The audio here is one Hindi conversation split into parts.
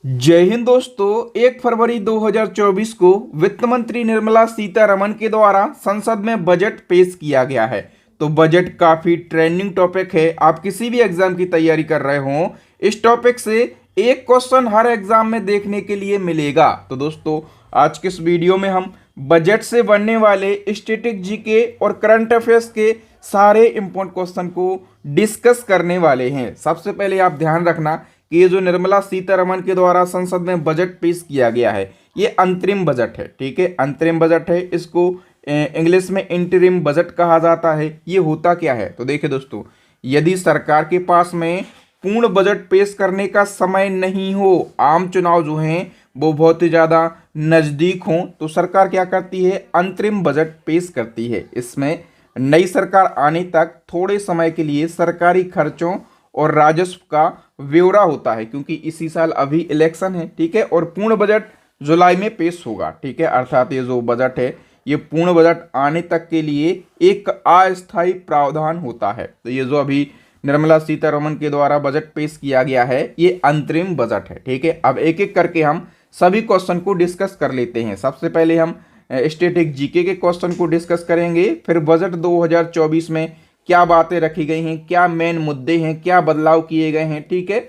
जय हिंद दोस्तों। 1 फरवरी 2024 को वित्त मंत्री निर्मला सीतारमण के द्वारा संसद में बजट पेश किया गया है। तो बजट काफी ट्रेंडिंग टॉपिक है। आप किसी भी एग्जाम की तैयारी कर रहे हो, इस टॉपिक से एक क्वेश्चन हर एग्जाम में देखने के लिए मिलेगा। तो दोस्तों, आज के इस वीडियो में हम बजट से बनने वाले स्टैटिक जीके और करंट अफेयर्स के सारे इंपॉर्टेंट क्वेश्चन को डिस्कस करने वाले हैं। सबसे पहले आप ध्यान रखना कि ये जो निर्मला सीतारमण के द्वारा संसद में बजट पेश किया गया है, ये अंतरिम बजट है। ठीक है, अंतरिम बजट है। इसको इंग्लिश में इंटरिम बजट कहा जाता है। ये होता क्या है, तो देखिए दोस्तों, यदि सरकार के पास में पूर्ण बजट पेश करने का समय नहीं हो, आम चुनाव जो हैं वो बहुत ही ज़्यादा नज़दीक हों, तो सरकार क्या करती है, अंतरिम बजट पेश करती है। इसमें नई सरकार आने तक थोड़े समय के लिए सरकारी खर्चों और राजस्व का ब्यौरा होता है, क्योंकि इसी साल अभी इलेक्शन है। ठीक है, और पूर्ण बजट जुलाई में पेश होगा। ठीक है, अर्थात ये जो बजट है, ये पूर्ण बजट आने तक के लिए एक अस्थायी प्रावधान होता है। तो ये जो अभी निर्मला सीतारमण के द्वारा बजट पेश किया गया है, ये अंतरिम बजट है। ठीक है, अब एक एक करके हम सभी क्वेश्चन को डिस्कस कर लेते हैं। सबसे पहले हम स्टैटिक जीके के क्वेश्चन को डिस्कस करेंगे, फिर बजट 2024 में क्या बातें रखी गई हैं, क्या मेन मुद्दे हैं, क्या बदलाव किए गए हैं। ठीक है,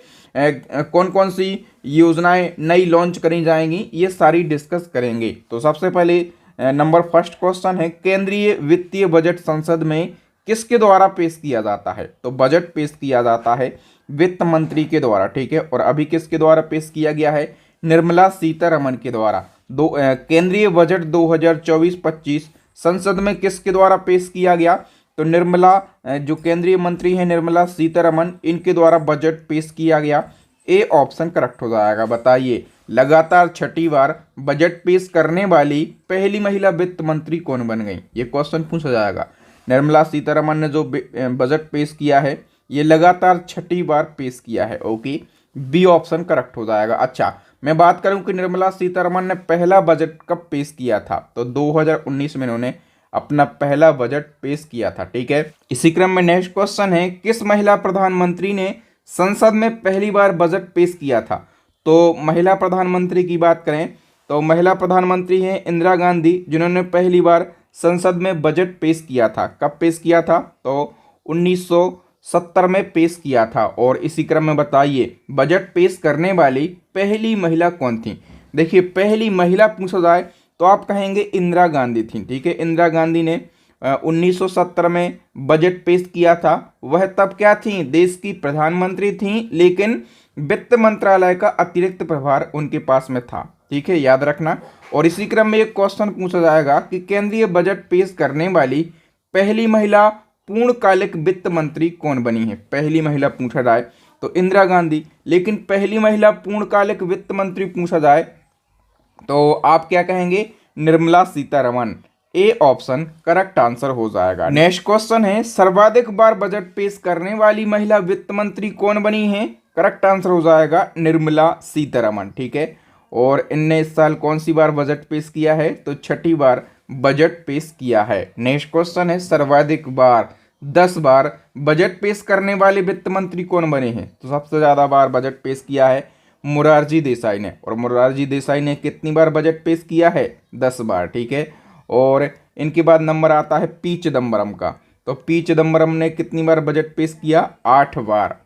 कौन कौन सी योजनाएं नई लॉन्च करी जाएंगी, ये सारी डिस्कस करेंगे। तो सबसे पहले नंबर फर्स्ट क्वेश्चन है, केंद्रीय वित्तीय बजट संसद में किसके द्वारा पेश किया जाता है। तो बजट पेश किया जाता है वित्त मंत्री के द्वारा। ठीक है, और अभी किसके द्वारा पेश किया गया है, निर्मला सीतारमण के द्वारा। केंद्रीय बजट 2024-25 संसद में किसके द्वारा पेश किया गया, तो निर्मला जो केंद्रीय मंत्री हैं निर्मला सीतारमण, इनके द्वारा बजट पेश किया गया। ए ऑप्शन करेक्ट हो जाएगा। बताइए, लगातार छठी बार बजट पेश करने वाली पहली महिला वित्त मंत्री कौन बन गई, ये क्वेश्चन पूछा जाएगा। निर्मला सीतारमण ने जो बजट पेश किया है, ये लगातार छठी बार पेश किया है। ओके, बी ऑप्शन करेक्ट हो जाएगा। अच्छा, मैं बात करूं कि निर्मला सीतारमण ने पहला बजट कब पेश किया था, तो 2019 में इन्होंने अपना पहला बजट पेश किया था। ठीक है, इसी क्रम में नेक्स्ट क्वेश्चन है, किस महिला प्रधानमंत्री ने संसद में पहली बार बजट पेश किया था। तो महिला प्रधानमंत्री की बात करें तो महिला प्रधानमंत्री हैं इंदिरा गांधी, जिन्होंने पहली बार संसद में बजट पेश किया था। कब पेश किया था, तो 1970 में पेश किया था। और इसी क्रम में बताइए, बजट पेश करने वाली पहली महिला कौन थी। देखिए, पहली महिला पूछा जाए तो आप कहेंगे इंदिरा गांधी थी। ठीक है, इंदिरा गांधी ने 1970 में बजट पेश किया था। वह तब क्या थी, देश की प्रधानमंत्री थी, लेकिन वित्त मंत्रालय का अतिरिक्त प्रभार उनके पास में था। ठीक है, याद रखना। और इसी क्रम में एक क्वेश्चन पूछा जाएगा कि केंद्रीय बजट पेश करने वाली पहली महिला पूर्णकालिक वित्त मंत्री कौन बनी है। पहली महिला पूछा जाए तो इंदिरा गांधी, लेकिन पहली महिला पूर्णकालिक वित्त मंत्री पूछा जाए तो आप क्या कहेंगे, Nirmala Sitharaman. A option correct answer हो जाएगा। नेक्स्ट क्वेश्चन है, सर्वाधिक बार बजट पेश करने वाली महिला वित्त मंत्री कौन बनी है। करेक्ट आंसर हो जाएगा निर्मला सीतारमण। ठीक है, और इनने इस साल कौन सी बार बजट पेश किया है, तो छठी बार बजट पेश किया है। नेक्स्ट क्वेश्चन है, सर्वाधिक बार 10 बार बजट पेश करने वाले वित्त मंत्री कौन बने हैं। तो सबसे ज़्यादा बार बजट पेश किया है मोरारजी देसाई ने। और मोरारजी देसाई ने कितनी बार बजट पेश किया है, 10 बार। ठीक है, और इनके बाद नंबर आता है पी चिदम्बरम का। तो पी चिदम्बरम ने कितनी बार बजट पेश किया, 8 बार।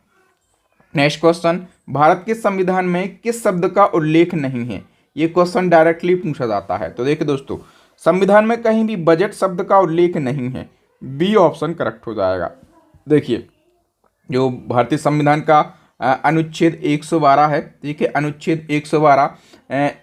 नेक्स्ट क्वेश्चन, भारत के संविधान में किस शब्द का उल्लेख नहीं है। ये क्वेश्चन डायरेक्टली पूछा जाता है। तो देखिए दोस्तों, संविधान में कहीं भी बजट शब्द का उल्लेख नहीं है। बी ऑप्शन करेक्ट हो जाएगा। देखिए, जो भारतीय संविधान का अनुच्छेद 112 है। ठीक है, अनुच्छेद 112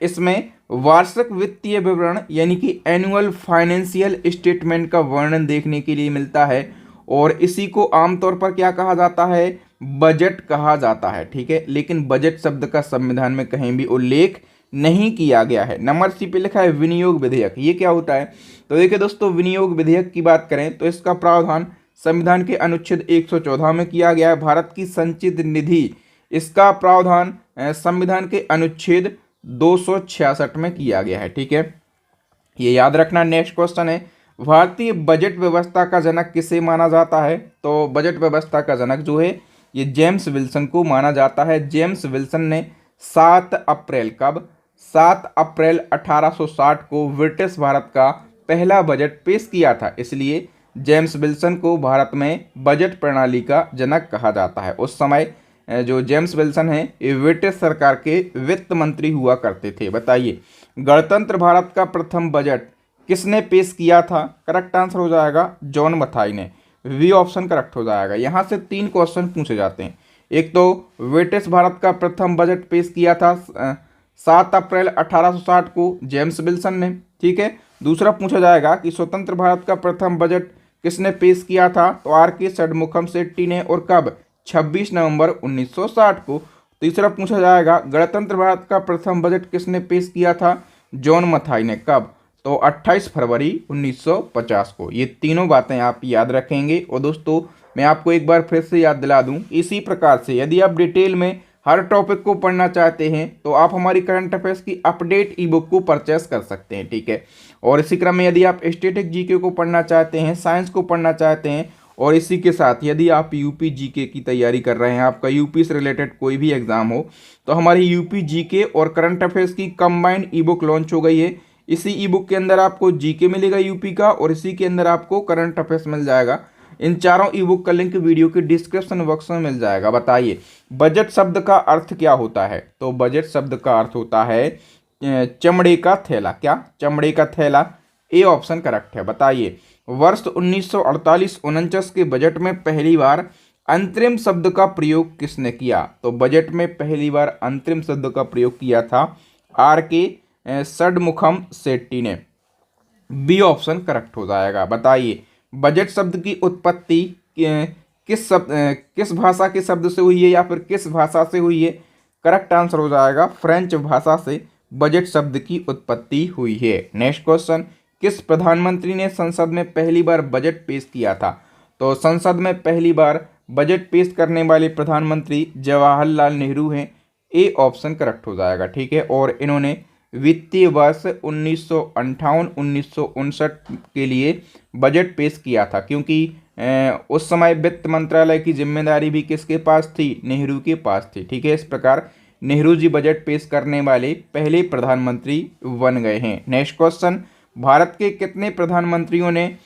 इसमें वार्षिक वित्तीय विवरण यानी कि एनुअल फाइनेंशियल स्टेटमेंट का वर्णन देखने के लिए मिलता है, और इसी को आमतौर पर क्या कहा जाता है, बजट कहा जाता है। ठीक है, लेकिन बजट शब्द का संविधान में कहीं भी उल्लेख नहीं किया गया है। नंबर सी पे लिखा है विनियोग विधेयक। ये क्या होता है, तो देखिए दोस्तों, विनियोग विधेयक की बात करें तो इसका प्रावधान संविधान के अनुच्छेद 114 में किया गया है। भारत की संचित निधि, इसका प्रावधान संविधान के अनुच्छेद 266 में किया गया है। ठीक है, ये याद रखना। नेक्स्ट क्वेश्चन है, भारतीय बजट व्यवस्था का जनक किसे माना जाता है। तो बजट व्यवस्था का जनक जो है, ये जेम्स विल्सन को माना जाता है। जेम्स विल्सन ने 7 अप्रैल, कब? 7 अप्रैल 1860 को ब्रिटिश भारत का पहला बजट पेश किया था। इसलिए जेम्स विल्सन को भारत में बजट प्रणाली का जनक कहा जाता है। उस समय जो जेम्स विल्सन हैं ये ब्रिटिश सरकार के वित्त मंत्री हुआ करते थे। बताइए, गणतंत्र भारत का प्रथम बजट किसने पेश किया था? करेक्ट आंसर हो जाएगा जॉन मथाई ने। वी ऑप्शन करेक्ट हो जाएगा। यहाँ से 3 क्वेश्चन पूछे जाते हैं। एक तो ब्रिटिश भारत का प्रथम बजट पेश किया था 7 अप्रैल 1860 को जेम्स विल्सन ने, ठीक है। दूसरा पूछा जाएगा कि स्वतंत्र भारत का प्रथम बजट किसने पेश किया था? तो आर के षणमुखम शेट्टी ने, और कब? 26 नवंबर 1960 को। तीसरा पूछा जाएगा गणतंत्र भारत का प्रथम बजट किसने पेश किया था? जॉन मथाई ने, कब? तो 28 फरवरी 1950 को। ये तीनों बातें आप याद रखेंगे। और दोस्तों मैं आपको एक बार फिर से याद दिला दूं, इसी प्रकार से यदि आप डिटेल में हर टॉपिक को पढ़ना चाहते हैं तो आप हमारी करंट अफेयर्स की अपडेट ई बुक को परचेस कर सकते हैं, ठीक है। और इसी क्रम में यदि आप स्टैटिक जीके को पढ़ना चाहते हैं, साइंस को पढ़ना चाहते हैं, और इसी के साथ यदि आप यूपी जीके की तैयारी कर रहे हैं, आपका यूपी से रिलेटेड कोई भी एग्जाम हो, तो हमारी यूपी जीके और करंट अफेयर्स की कंबाइंड ई बुक लॉन्च हो गई है। इसी ई बुक के अंदर आपको जीके मिलेगा यूपी का, और इसी के अंदर आपको करंट अफेयर्स मिल जाएगा। इन चारों ई बुक का लिंक वीडियो के डिस्क्रिप्शन बॉक्स में मिल जाएगा। बताइए, बजट शब्द का अर्थ क्या होता है? तो बजट शब्द का अर्थ होता है चमड़े का थैला। क्या? चमड़े का थैला। ए ऑप्शन करेक्ट है। बताइए, वर्ष 1948-49 के बजट में पहली बार अंतरिम शब्द का प्रयोग किसने किया? तो बजट में पहली बार अंतरिम शब्द का प्रयोग किया था आर के षणमुखम शेट्टी ने। बी ऑप्शन करेक्ट हो जाएगा। बताइए, बजट शब्द की उत्पत्ति किस भाषा के शब्द से हुई है, या फिर किस भाषा से हुई है? करेक्ट आंसर हो जाएगा फ्रेंच भाषा से बजट शब्द की उत्पत्ति हुई है। नेक्स्ट क्वेश्चन, किस प्रधानमंत्री ने संसद में पहली बार बजट पेश किया था? तो संसद में पहली बार बजट पेश करने वाले प्रधानमंत्री जवाहरलाल नेहरू हैं। ए ऑप्शन करेक्ट हो जाएगा, ठीक है। और इन्होंने वित्तीय वर्ष 1958-1959 के लिए बजट पेश किया था, क्योंकि उस समय वित्त मंत्रालय की जिम्मेदारी भी किसके पास थी? नेहरू के पास थी, ठीक है। इस प्रकार नेहरू जी बजट पेश करने वाले पहले प्रधानमंत्री बन गए हैं। नेक्स्ट क्वेश्चन, भारत के कितने प्रधानमंत्रियों ने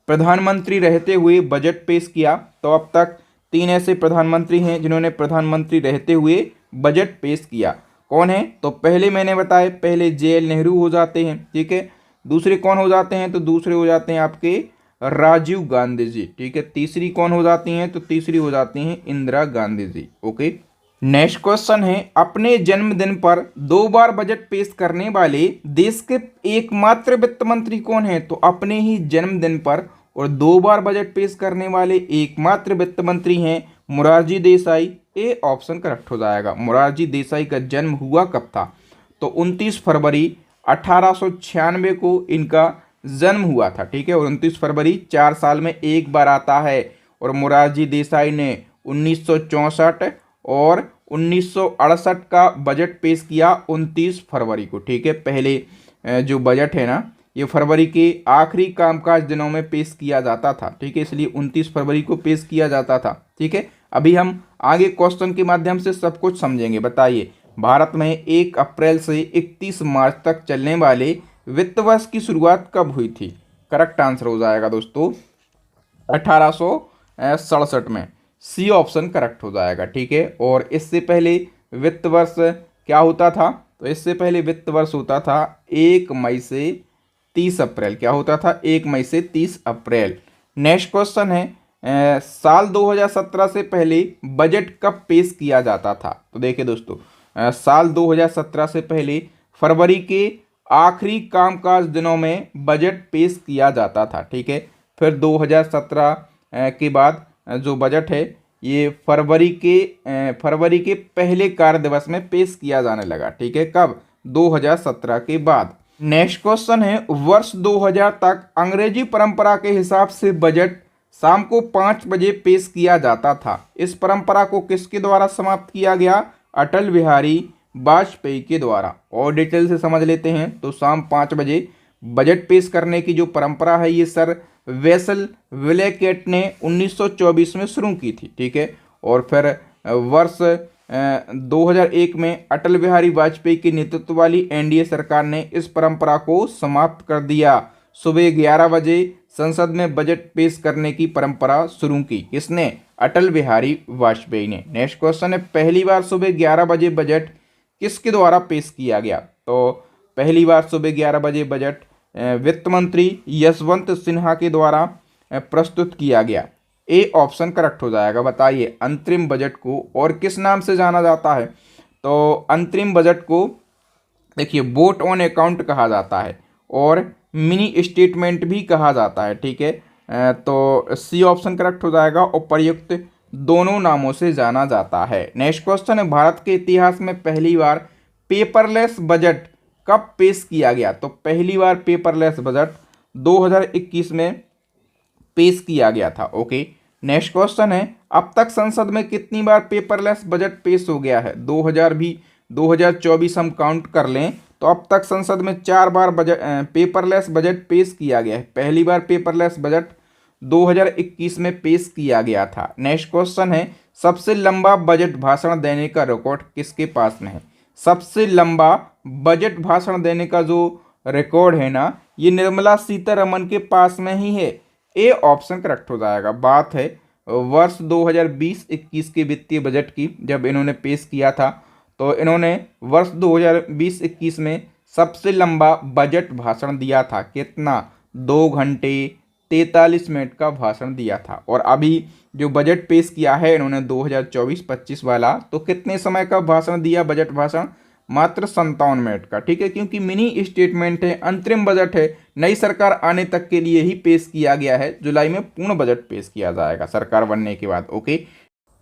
प्रधानमंत्री रहते हुए बजट पेश किया? तो अब तक 3 ऐसे प्रधानमंत्री हैं जिन्होंने प्रधानमंत्री रहते हुए बजट पेश किया। कौन है? तो पहले मैंने बताया, पहले JL नेहरू हो जाते हैं, ठीक है। दूसरे कौन हो जाते हैं? तो दूसरे हो जाते हैं आपके राजीव गांधी जी, ठीक है। तीसरी कौन हो जाती हैं? तो तीसरी हो जाती हैं Indira Gandhi ji. Okay. Next question है, अपने जन्मदिन पर 2 बार बजट पेश करने वाले देश के एकमात्र वित्त मंत्री कौन है? तो अपने ही जन्मदिन पर और 2 बार बजट पेश करने वाले एकमात्र वित्त मंत्री हैं Morarji Desai. A option correct हो जाएगा। मोरारजी देसाई का जन्म हुआ कब था? तो 29 फरवरी 1896 को इनका जन्म हुआ था, ठीक है। और 29 फरवरी 4 साल में एक बार आता है। और मोरारजी देसाई ने 1964 और 1968 का बजट पेश किया 29 फरवरी को, ठीक है। पहले जो बजट है ना, ये फरवरी के आखिरी कामकाज दिनों में पेश किया जाता था, ठीक है। इसलिए 29 फरवरी को पेश किया जाता था, ठीक है। अभी हम आगे क्वेश्चन के माध्यम से सब कुछ समझेंगे। बताइए, भारत में 1 अप्रैल से 31 मार्च तक चलने वाले वित्त वर्ष की शुरुआत कब हुई थी? करेक्ट आंसर हो जाएगा दोस्तों 1867 में। सी ऑप्शन करेक्ट हो जाएगा, ठीक है। और इससे पहले वित्त वर्ष क्या होता था? तो इससे पहले वित्त वर्ष होता था 1 मई से 30 अप्रैल। क्या होता था? 1 मई से 30 अप्रैल। नेक्स्ट क्वेश्चन है, साल 2017 से पहले बजट कब पेश किया जाता था? तो देखिए दोस्तों, साल 2017 से पहले फरवरी के आखिरी कामकाज दिनों में बजट पेश किया जाता था, ठीक है। फिर 2017 के बाद जो बजट है ये फरवरी के पहले कार्य दिवस में पेश किया जाने लगा, ठीक है। कब? 2017 के बाद। नेक्स्ट क्वेश्चन है, वर्ष 2000 तक अंग्रेजी परंपरा के हिसाब से बजट शाम को 5 बजे पेश किया जाता था। इस परंपरा को किसके द्वारा समाप्त किया गया? अटल बिहारी वाजपेयी के द्वारा। और डिटेल से समझ लेते हैं। तो शाम 5 बजे बजट पेश करने की जो परंपरा है ये सर वेसल विलेकेट ने 1924 में शुरू की थी, ठीक है। और फिर वर्ष 2001 में अटल बिहारी वाजपेयी के नेतृत्व वाली एनडीए सरकार ने इस परंपरा को समाप्त कर दिया। सुबह 11 बजे संसद में बजट पेश करने की परंपरा शुरू की। किसने? अटल बिहारी वाजपेयी ने। नेक्स्ट क्वेश्चन है, पहली बार सुबह 11 बजे बजट किसके द्वारा पेश किया गया? तो पहली बार सुबह 11 बजे बजट वित्त मंत्री यशवंत सिन्हा के द्वारा प्रस्तुत किया गया। ए ऑप्शन करेक्ट हो जाएगा। बताइए, अंतरिम बजट को और किस नाम से जाना जाता है? तो अंतरिम बजट को देखिए वोट ऑन अकाउंट कहा जाता है और मिनी स्टेटमेंट भी कहा जाता है। ठीक है, तो सी ऑप्शन करेक्ट हो जाएगा। उपर्युक्त दोनों नामों से जाना जाता है। नेक्स्ट क्वेश्चन है, भारत के इतिहास में पहली बार पेपरलेस बजट कब पेश किया गया? तो पहली बार पेपरलेस बजट 2021 में पेश किया गया था। ओके, नेक्स्ट क्वेश्चन है, अब तक संसद में कितनी बार पेपरलेस बजट पेश हो गया है? 2024 हम काउंट कर लें तो अब तक संसद में 4 बार पेपरलेस बजट पेश किया गया है। पहली बार पेपरलेस बजट 2021 में पेश किया गया था। नेक्स्ट क्वेश्चन है, सबसे लंबा बजट भाषण देने का रिकॉर्ड किसके पास में है? सबसे लंबा बजट भाषण देने का जो रिकॉर्ड है ना, ये निर्मला सीतारमन के पास में ही है। ए ऑप्शन करेक्ट हो जाएगा। बात है वर्ष 2020-21 के वित्तीय बजट की, जब इन्होंने पेश किया था तो इन्होंने वर्ष 2020-21 में सबसे लंबा बजट भाषण दिया था। कितना? 2 घंटे 43 मिनट का भाषण दिया था। और अभी जो बजट पेश किया है इन्होंने 2024-25 वाला, तो कितने समय का भाषण दिया बजट भाषण? मात्र 57 मिनट का। ठीक है, क्योंकि मिनी स्टेटमेंट है, अंतरिम बजट है, नई सरकार आने तक के लिए ही पेश किया गया है। जुलाई में पूर्ण बजट पेश किया जाएगा सरकार बनने के बाद। ओके,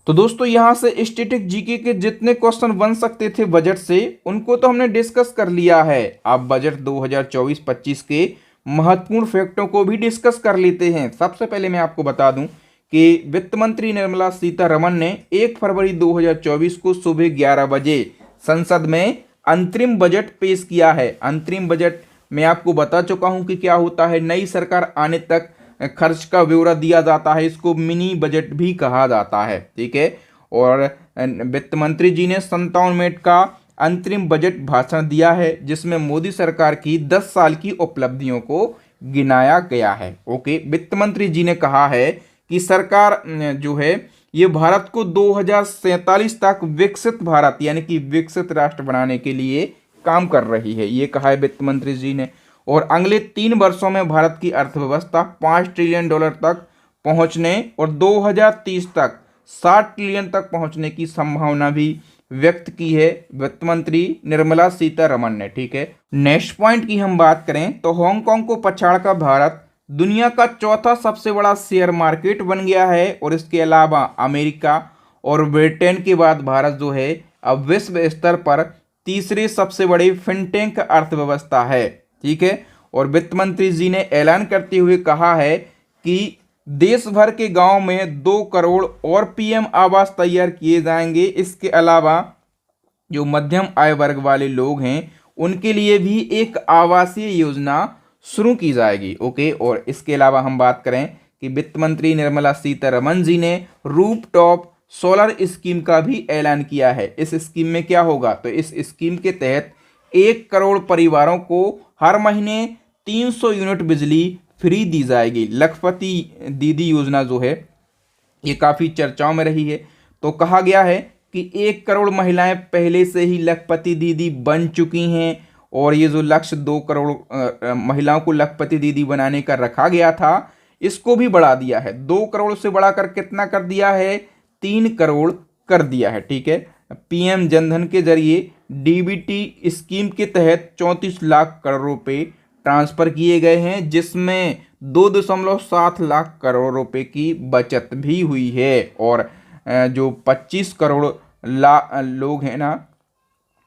तो दोस्तों यहाँ से स्टैटिक जीके के जितने क्वेश्चन बन सकते थे बजट से, उनको तो हमने डिस्कस कर लिया है। अब बजट 2024-25 के महत्वपूर्ण फैक्टों को भी डिस्कस कर लेते हैं। सबसे पहले मैं आपको बता दूं कि वित्त मंत्री निर्मला सीतारमन ने 1 फरवरी 2024 को सुबह 11 बजे संसद में अंतरिम बजट पेश किया है। अंतरिम बजट मैं आपको बता चुका हूं कि क्या होता है। नई सरकार आने तक खर्च का ब्यौरा दिया जाता है, इसको मिनी बजट भी कहा जाता है। ठीक है, और वित्त मंत्री जी ने 57 मिनट का अंतरिम बजट भाषण दिया है, जिसमें मोदी सरकार की 10 साल की उपलब्धियों को गिनाया गया है। ओके, वित्त मंत्री जी ने कहा है कि सरकार जो है ये भारत को 2047 तक विकसित भारत यानी कि विकसित राष्ट्र बनाने के लिए काम कर रही है, ये कहा है वित्त मंत्री जी ने। और अगले 3 वर्षों में भारत की अर्थव्यवस्था $5 ट्रिलियन तक पहुंचने और 2030 तक 60 ट्रिलियन तक पहुंचने की संभावना भी व्यक्त की है वित्त मंत्री निर्मला सीतारमन ने। ठीक है, नेक्स्ट पॉइंट की हम बात करें तो हांगकांग को पछाड़कर भारत दुनिया का चौथा सबसे बड़ा शेयर मार्केट बन गया है। और इसके अलावा अमेरिका और ब्रिटेन के बाद भारत जो है अब विश्व स्तर पर तीसरे सबसे बड़े फिनटेक अर्थव्यवस्था है। ठीक है, और वित्त मंत्री जी ने ऐलान करते हुए कहा है कि देश भर के गांव में 2 करोड़ और पीएम आवास तैयार किए जाएंगे। इसके अलावा जो मध्यम आय वर्ग वाले लोग हैं उनके लिए भी एक आवासीय योजना शुरू की जाएगी। ओके, और इसके अलावा हम बात करें कि वित्त मंत्री निर्मला सीतारमन जी ने रूफटॉप सोलर स्कीम का भी ऐलान किया है। इस स्कीम में क्या होगा? तो इस स्कीम के तहत 1 करोड़ परिवारों को हर महीने 300 यूनिट बिजली फ्री दी जाएगी। लखपति दीदी योजना जो है ये काफ़ी चर्चाओं में रही है। तो कहा गया है कि 1 करोड़ महिलाएं पहले से ही लखपति दीदी बन चुकी हैं और ये जो लक्ष्य 2 करोड़ महिलाओं को लखपति दीदी बनाने का रखा गया था, इसको भी बढ़ा दिया है। 2 करोड़ से बढ़ाकर कितना कर दिया है? 3 करोड़ कर दिया है। ठीक है, पीएम जनधन के जरिए डीबीटी स्कीम के तहत 34 लाख करोड़ रुपए ट्रांसफर किए गए हैं, जिसमें 2.7 लाख करोड़ रुपए की बचत भी हुई है। और जो 25 करोड़ लोग हैं ना,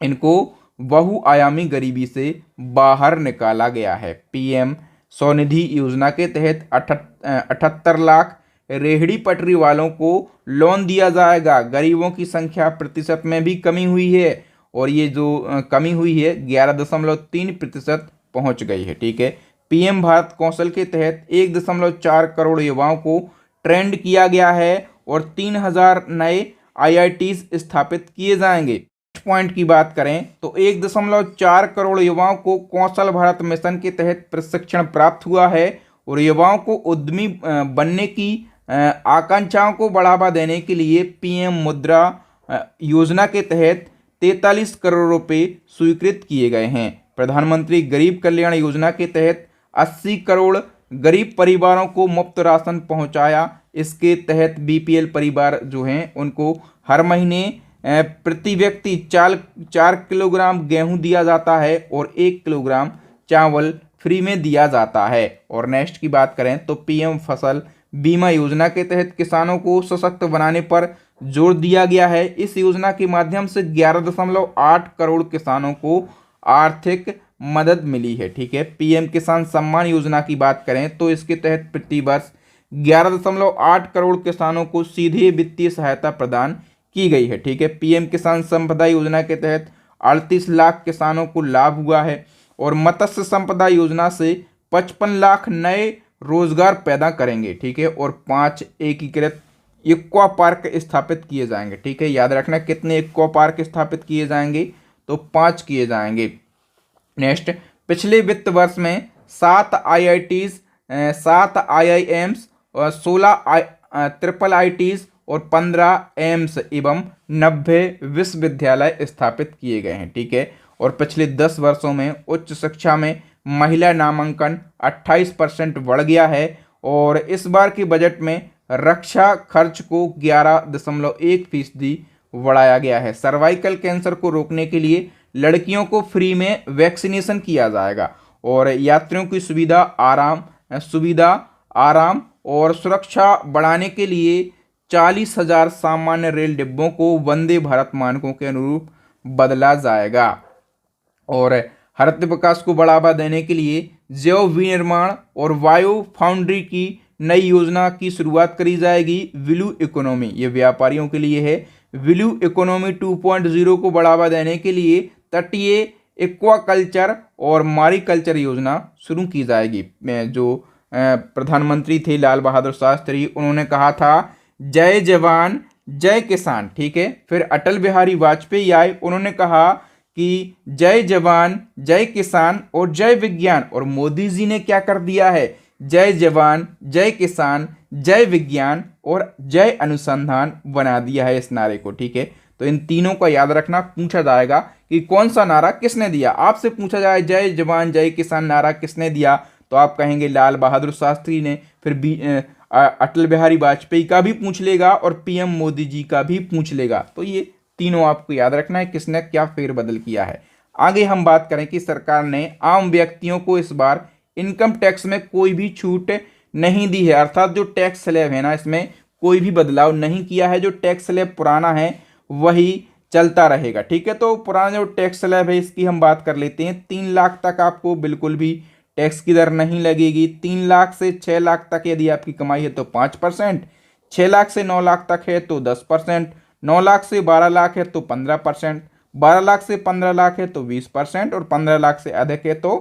इनको बहुआयामी गरीबी से बाहर निकाला गया है। पीएम स्वनिधि योजना के तहत 78 लाख रेहड़ी पटरी वालों को लोन दिया जाएगा। गरीबों की संख्या प्रतिशत में भी कमी हुई है और ये जो कमी हुई है 11.3% पहुंच गई है। ठीक है, पीएम भारत कौशल के तहत 1.4 करोड़ युवाओं को ट्रेंड किया गया है और 3000 नए IITs स्थापित किए जाएंगे। पॉइंट की बात करें तो 1.4 करोड़ युवाओं को कौशल भारत मिशन के तहत प्रशिक्षण प्राप्त हुआ है और युवाओं को उद्यमी बनने की आकांक्षाओं को बढ़ावा देने के लिए PM मुद्रा योजना के तहत 43 करोड़ रुपए स्वीकृत किए गए हैं। प्रधानमंत्री गरीब कल्याण योजना के तहत 80 करोड़ गरीब परिवारों को मुफ्त राशन पहुंचाया। इसके तहत BPL परिवार जो हैं उनको हर महीने प्रति व्यक्ति 4 किलोग्राम गेहूं दिया जाता है और 1 किलोग्राम चावल फ्री में दिया जाता है। और नेक्स्ट की बात करें तो PM फसल बीमा योजना के तहत किसानों को सशक्त बनाने पर जोर दिया गया है। इस योजना के माध्यम से 11.8 करोड़ किसानों को आर्थिक मदद मिली है। ठीक है, PM किसान सम्मान योजना की बात करें तो इसके तहत प्रति वर्ष 11.8 करोड़ किसानों को सीधे वित्तीय सहायता प्रदान की गई है। ठीक है, PM किसान संपदा योजना के तहत 38 लाख किसानों को लाभ हुआ है और मत्स्य संपदा योजना से 55 लाख नए रोजगार पैदा करेंगे। ठीक है, और 5 एकीकृत एक्वा पार्क स्थापित किए जाएंगे। ठीक है, याद रखना कितने एक्वा पार्क स्थापित किए जाएंगे तो 5 किए जाएंगे। नेक्स्ट, पिछले वित्त वर्ष में 7 IITs, 7 IIMs और 16 IIITs और 15 एम्स एवं 90 विश्वविद्यालय स्थापित किए गए हैं। ठीक है, और पिछले 10 वर्षों में उच्च शिक्षा में महिला नामांकन 28% बढ़ गया है और इस बार के बजट में रक्षा खर्च को 11.1% बढ़ाया गया है। सर्वाइकल कैंसर को रोकने के लिए लड़कियों को फ्री में वैक्सीनेशन किया जाएगा और यात्रियों की सुविधा आराम और सुरक्षा बढ़ाने के लिए 40,000 सामान्य रेल डिब्बों को वंदे भारत मानकों के अनुरूप बदला जाएगा। और हरित विकास को बढ़ावा देने के लिए जैव विनिर्माण और बायो फाउंड्री की नई योजना की शुरुआत करी जाएगी। ब्लू इकोनॉमी, ये व्यापारियों के लिए है। ब्लू इकोनॉमी 2.0 को बढ़ावा देने के लिए तटीय एक्वाकल्चर और मारीकल्चर योजना शुरू की जाएगी। जो प्रधानमंत्री थे लाल बहादुर शास्त्री, उन्होंने कहा था जय जवान जय किसान। ठीक है, फिर अटल बिहारी वाजपेयी आए, उन्होंने कहा कि जय जवान जय किसान और जय विज्ञान, और मोदी जी ने क्या कर दिया है, जय जवान जय किसान जय विज्ञान और जय अनुसंधान बना दिया है इस नारे को। ठीक है, तो इन तीनों का याद रखना, पूछा जाएगा कि कौन सा नारा किसने दिया। आपसे पूछा जाए जय जवान जय किसान नारा किसने दिया तो आप कहेंगे लाल बहादुर शास्त्री ने, फिर अटल बिहारी वाजपेयी का भी पूछ लेगा और PM मोदी जी का भी पूछ लेगा। तो ये तीनों आपको याद रखना है किसने क्या फेरबदल किया है। आगे हम बात करें कि सरकार ने आम व्यक्तियों को इस बार इनकम टैक्स में कोई भी छूट नहीं दी है, अर्थात जो टैक्स स्लैब है ना, इसमें कोई भी बदलाव नहीं किया है। जो टैक्स स्लैब पुराना है वही चलता रहेगा। ठीक है, तो पुराना जो टैक्स स्लैब है इसकी हम बात कर लेते हैं। 3 लाख तक आपको बिल्कुल भी टैक्स की दर नहीं लगेगी। 3 लाख से 6 लाख तक यदि आपकी कमाई है तो 5%, 6 लाख से 9 लाख तक है तो 10%, 9 लाख से 12 लाख है तो 15%, 12 लाख से 15 लाख है तो 20% और 15 लाख से अधिक है तो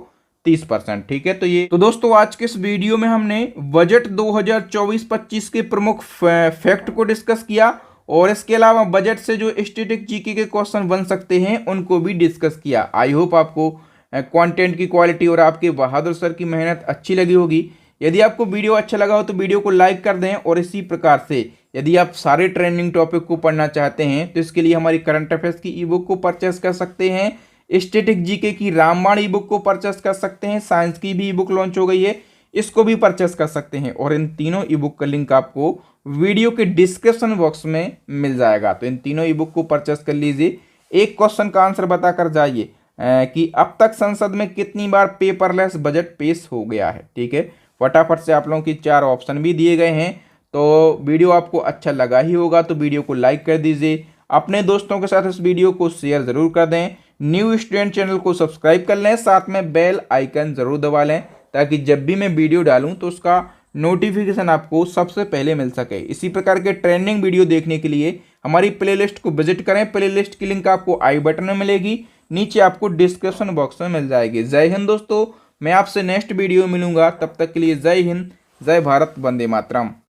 30%। ठीक है, तो दोस्तों आज के इस वीडियो में हमने बजट 2024-25 के प्रमुख फैक्ट को डिस्कस किया और इसके अलावा बजट से जो स्टैटिक जीके के क्वेश्चन बन सकते हैं उनको भी डिस्कस किया। आई होप आपको कंटेंट की क्वालिटी और आपके बहादुर सर की मेहनत अच्छी लगी होगी। यदि आपको वीडियो अच्छा लगा हो तो वीडियो को लाइक कर दें और इसी प्रकार से यदि आप सारे ट्रेंडिंग टॉपिक को पढ़ना चाहते हैं तो इसके लिए हमारी करंट अफेयर्स की ई बुक को परचेस कर सकते हैं, स्टैटिक जीके की रामबाण ई बुक को परचेस कर सकते हैं, साइंस की भी ई बुक लॉन्च हो गई है, इसको भी परचेस कर सकते हैं और इन तीनों ई बुक का लिंक आपको वीडियो के डिस्क्रिप्शन बॉक्स में मिल जाएगा। तो इन तीनों ई बुक को परचेस कर लीजिए। एक क्वेश्चन का आंसर बताकर जाइए कि अब तक संसद में कितनी बार पेपरलेस बजट पेश हो गया है। ठीक है, फटाफट से आप लोगों की 4 ऑप्शन भी दिए गए हैं। तो वीडियो आपको अच्छा लगा ही होगा तो वीडियो को लाइक कर दीजिए, अपने दोस्तों के साथ इस वीडियो को शेयर जरूर कर दें, न्यू स्टूडेंट चैनल को सब्सक्राइब कर लें, साथ में बेल आइकन जरूर दबा लें ताकि जब भी मैं वीडियो डालूं तो उसका नोटिफिकेशन आपको सबसे पहले मिल सके। इसी प्रकार के ट्रेंडिंग वीडियो देखने के लिए हमारी प्लेलिस्ट को विजिट करें। प्लेलिस्ट की लिंक आपको आई बटन में मिलेगी, नीचे आपको डिस्क्रिप्शन बॉक्स में मिल जाएगी। जय हिंद दोस्तों, मैं आपसे नेक्स्ट वीडियो मिलूंगा, तब तक के लिए जय हिंद, जय भारत, वंदे मातरम।